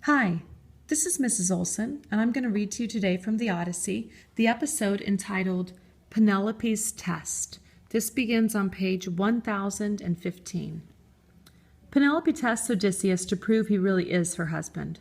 Hi, this is Mrs. Olson, and I'm going to read to you today from the Odyssey, the episode entitled Penelope's Test. This begins on page 1015. Penelope tests Odysseus to prove he really is her husband.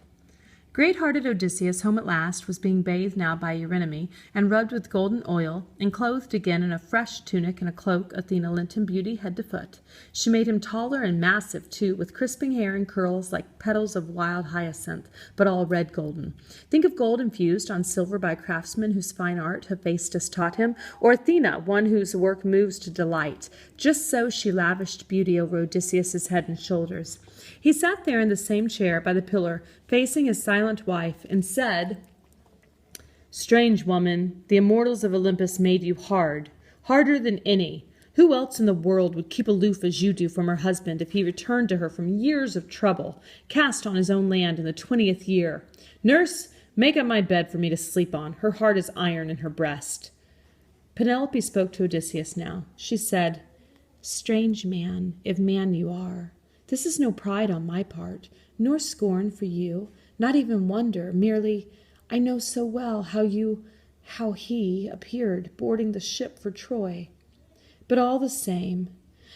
Great-hearted Odysseus, home at last, was being bathed now by Eurynomy, and rubbed with golden oil, and clothed again in a fresh tunic and a cloak Athena lent him beauty head to foot. She made him taller and massive, too, with crisping hair and curls like petals of wild hyacinth, but all red golden. Think of gold infused on silver by craftsmen whose fine art Hephaestus taught him, or Athena, one whose work moves to delight. Just so she lavished beauty over Odysseus's head and shoulders. He sat there in the same chair by the pillar, facing his silent wife, and said, "Strange woman, the immortals of Olympus made you hard, harder than any. Who else in the world would keep aloof as you do from her husband if he returned to her from years of trouble, cast on his own land in the 20th year? Nurse, make up my bed for me to sleep on. Her heart is iron in her breast." Penelope spoke to Odysseus now. She said, "Strange man, if man you are. This is no pride on my part, nor scorn for you, not even wonder, merely I know so well how he appeared boarding the ship for Troy. But all the same,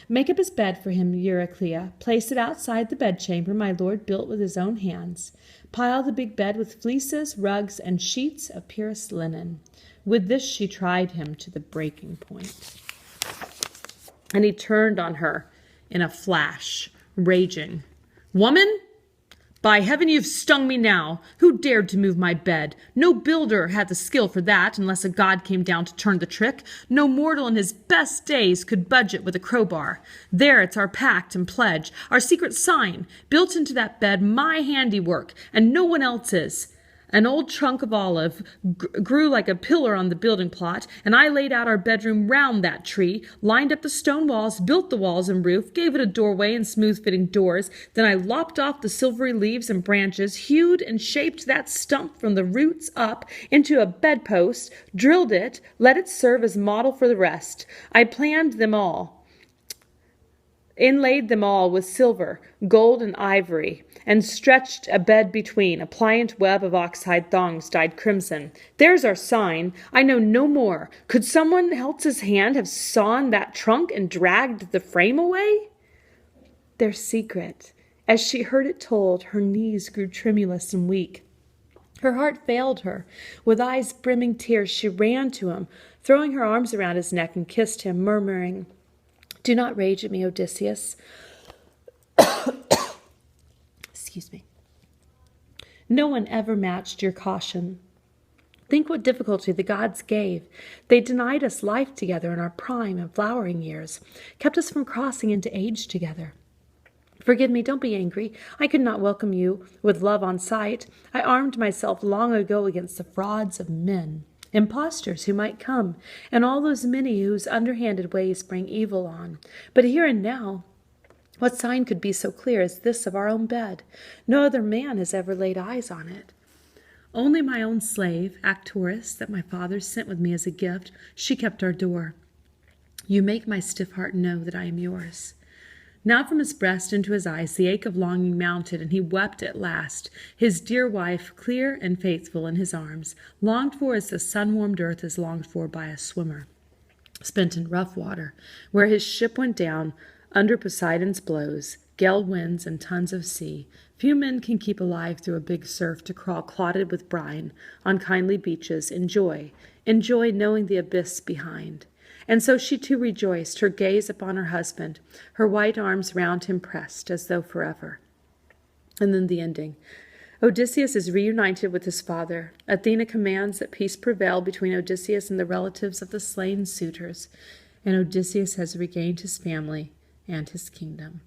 make up his bed for him, Euryclea. Place it outside the bedchamber my lord built with his own hands. Pile the big bed with fleeces, rugs, and sheets of purest linen." With this she tried him to the breaking point. And he turned on her in a flash, raging. "Woman, by heaven you've stung me now. Who dared to move my bed? No builder had the skill for that, unless a god came down to turn the trick. No mortal in his best days could budge it with a crowbar. There, it's our pact and pledge, our secret sign, built into that bed, my handiwork, and no one else's. An old trunk of olive grew like a pillar on the building plot, and I laid out our bedroom round that tree, lined up the stone walls, built the walls and roof, gave it a doorway and smooth-fitting doors. Then I lopped off the silvery leaves and branches, hewed and shaped that stump from the roots up into a bedpost, drilled it, let it serve as model for the rest. I planned them all, inlaid them all with silver, gold, and ivory, and stretched a bed between, a pliant web of oxhide thongs dyed crimson. There's our sign. I know no more. Could someone else's hand have sawn that trunk and dragged the frame away?" Their secret. As she heard it told, her knees grew tremulous and weak. Her heart failed her. With eyes brimming tears, she ran to him, throwing her arms around his neck, and kissed him, murmuring, "Do not rage at me, Odysseus." Excuse me. "No one ever matched your caution. Think what difficulty the gods gave. They denied us life together in our prime and flowering years, kept us from crossing into age together. Forgive me, don't be angry. I could not welcome you with love on sight. I armed myself long ago against the frauds of men, impostors who might come, and all those many whose underhanded ways bring evil on. But here and now, what sign could be so clear as this of our own bed? No other man has ever laid eyes on it. Only my own slave, Actorus, that my father sent with me as a gift, she kept our door. You make my stiff heart know that I am yours." Now from his breast into his eyes the ache of longing mounted, and he wept at last, his dear wife, clear and faithful in his arms, longed for as the sun-warmed earth is longed for by a swimmer, spent in rough water, where his ship went down under Poseidon's blows, gale winds and tons of sea. Few men can keep alive through a big surf to crawl clotted with brine on kindly beaches in joy knowing the abyss behind. And so she too rejoiced, her gaze upon her husband, her white arms round him pressed, as though forever. And then the ending. Odysseus is reunited with his father. Athena commands that peace prevail between Odysseus and the relatives of the slain suitors, and Odysseus has regained his family and his kingdom.